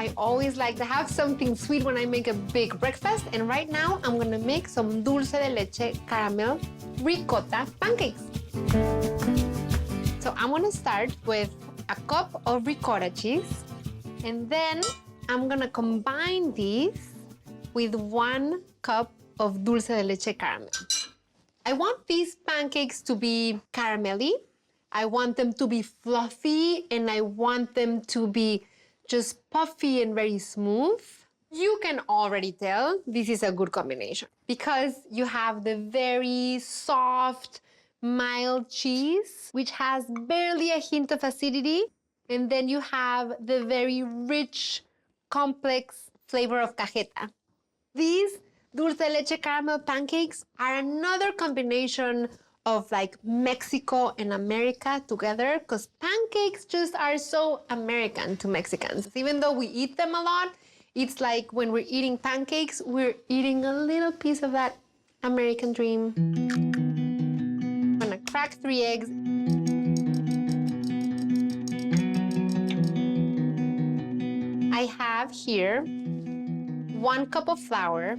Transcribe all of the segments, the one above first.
I always like to have something sweet when I make a big breakfast. And right now, I'm gonna make some dulce de leche caramel ricotta pancakes. So I'm gonna start with a cup of ricotta cheese. And then I'm gonna combine these with 1 cup of dulce de leche caramel. I want these pancakes to be caramelly. I want them to be fluffy, and I want them to be just puffy and very smooth. You can already tell this is a good combination because you have the very soft, mild cheese, which has barely a hint of acidity, and then you have the very rich, complex flavor of cajeta. These dulce de leche caramel pancakes are another combination of like Mexico and America together, because pancakes just are so American to Mexicans. Even though we eat them a lot, it's like when we're eating pancakes, we're eating a little piece of that American dream. I'm gonna crack 3 eggs. I have here 1 cup of flour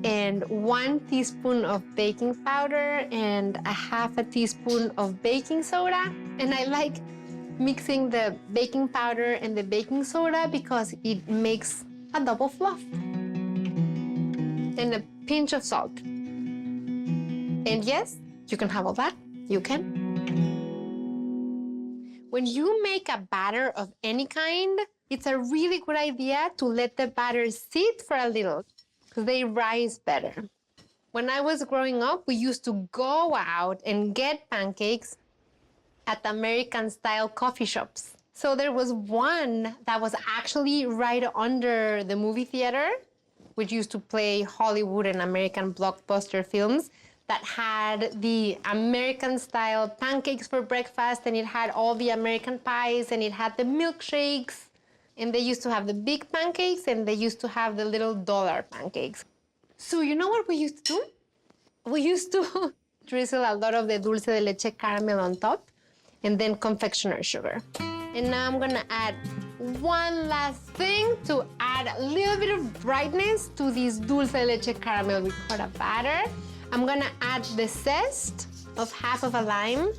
and 1 teaspoon of baking powder and a half a teaspoon of baking soda. And I like mixing the baking powder and the baking soda because it makes a double fluff. And a pinch of salt. And yes, you can have all that. You can. When you make a batter of any kind, it's a really good idea to let the batter sit for a little, because they rise better. When I was growing up, we used to go out and get pancakes at American-style coffee shops. So there was one that was actually right under the movie theater, which used to play Hollywood and American blockbuster films, that had the American-style pancakes for breakfast, and it had all the American pies, and it had the milkshakes. And they used to have the big pancakes, and they used to have the little dollar pancakes. So you know what we used to do? We used to drizzle a lot of the dulce de leche caramel on top, and then confectioner sugar. And now I'm gonna add one last thing to add a little bit of brightness to this dulce de leche caramel ricotta batter. I'm gonna add the zest of half of a lime.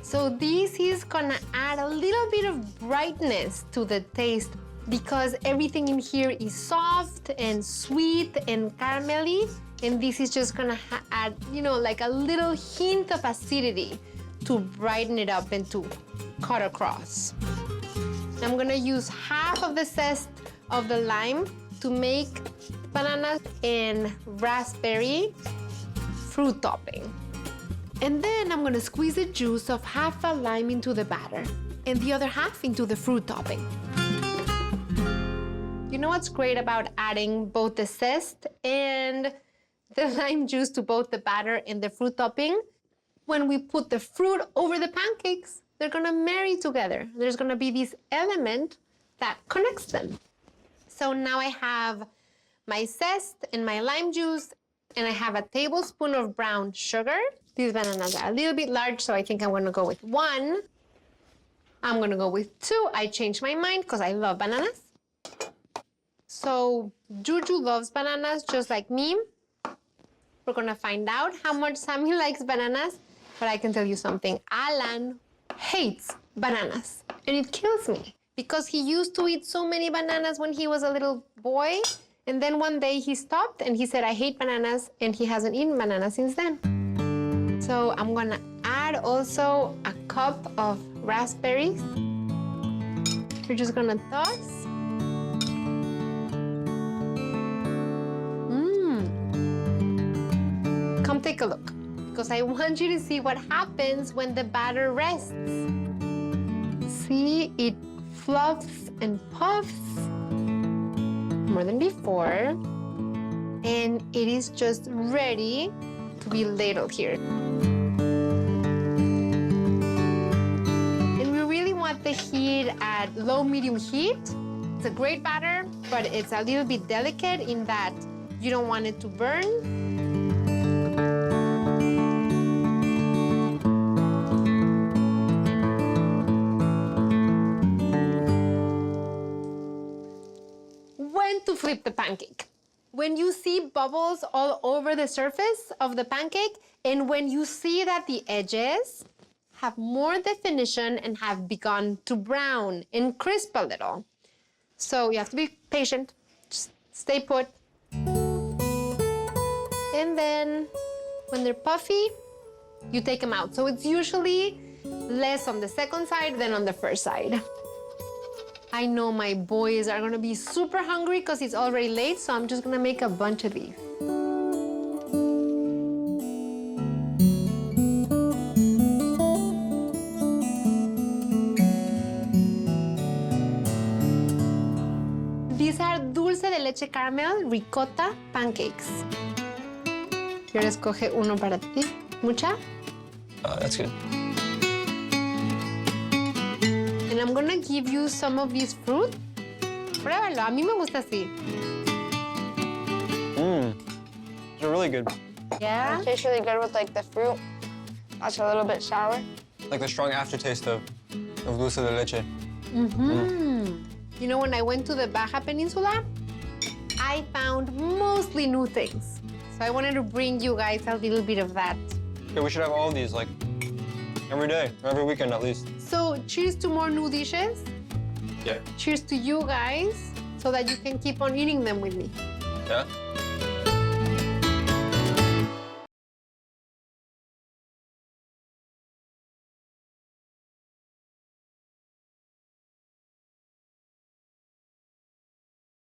So this is gonna add a little bit of brightness to the taste because everything in here is soft and sweet and caramelly, and this is just gonna add, you know, like a little hint of acidity to brighten it up and to cut across. I'm gonna use half of the zest of the lime to make banana and raspberry fruit topping. And then I'm gonna squeeze the juice of half a lime into the batter and the other half into the fruit topping. You know what's great about adding both the zest and the lime juice to both the batter and the fruit topping? When we put the fruit over the pancakes, they're gonna marry together. There's gonna be this element that connects them. So now I have my zest and my lime juice, and I have a tablespoon of brown sugar. These bananas are a little bit large, so I think I'm gonna go with 1. I'm gonna go with 2. I changed my mind because I love bananas. So Juju loves bananas just like me. We're gonna find out how much Sammy likes bananas, but I can tell you something. Alan hates bananas, and it kills me because he used to eat so many bananas when he was a little boy, and then one day he stopped and he said, I hate bananas, and he hasn't eaten bananas since then. So I'm gonna add also a cup of raspberries. We're just gonna toss. Come take a look, because I want you to see what happens when the batter rests. See, it fluffs and puffs more than before, and it is just ready to be ladled here. And we really want the heat at low-medium heat. It's a great batter, but it's a little bit delicate in that you don't want it to burn. to flip the pancake. When you see bubbles all over the surface of the pancake, and when you see that the edges have more definition and have begun to brown and crisp a little. So you have to be patient, just stay put. And then when they're puffy, you take them out. So it's usually less on the second side than on the first side. I know my boys are gonna be super hungry because it's already late, so I'm just gonna make a bunch of these. These are Dulce de Leche Caramel Ricotta Pancakes. Quiero escoge uno para ti. ¿Mucha? That's good. And I'm gonna give you some of this fruit. Pruébalo, a mí me gusta así. They're really good. Yeah? It tastes really good with like the fruit. That's a little bit sour. Like the strong aftertaste of Dulce de Leche. You know, when I went to the Baja Peninsula, I found mostly new things. So I wanted to bring you guys a little bit of that. Yeah, we should have all of these, like, every day, or every weekend at least. So cheers to more new dishes. Yeah. Cheers to you guys, so that you can keep on eating them with me. Yeah?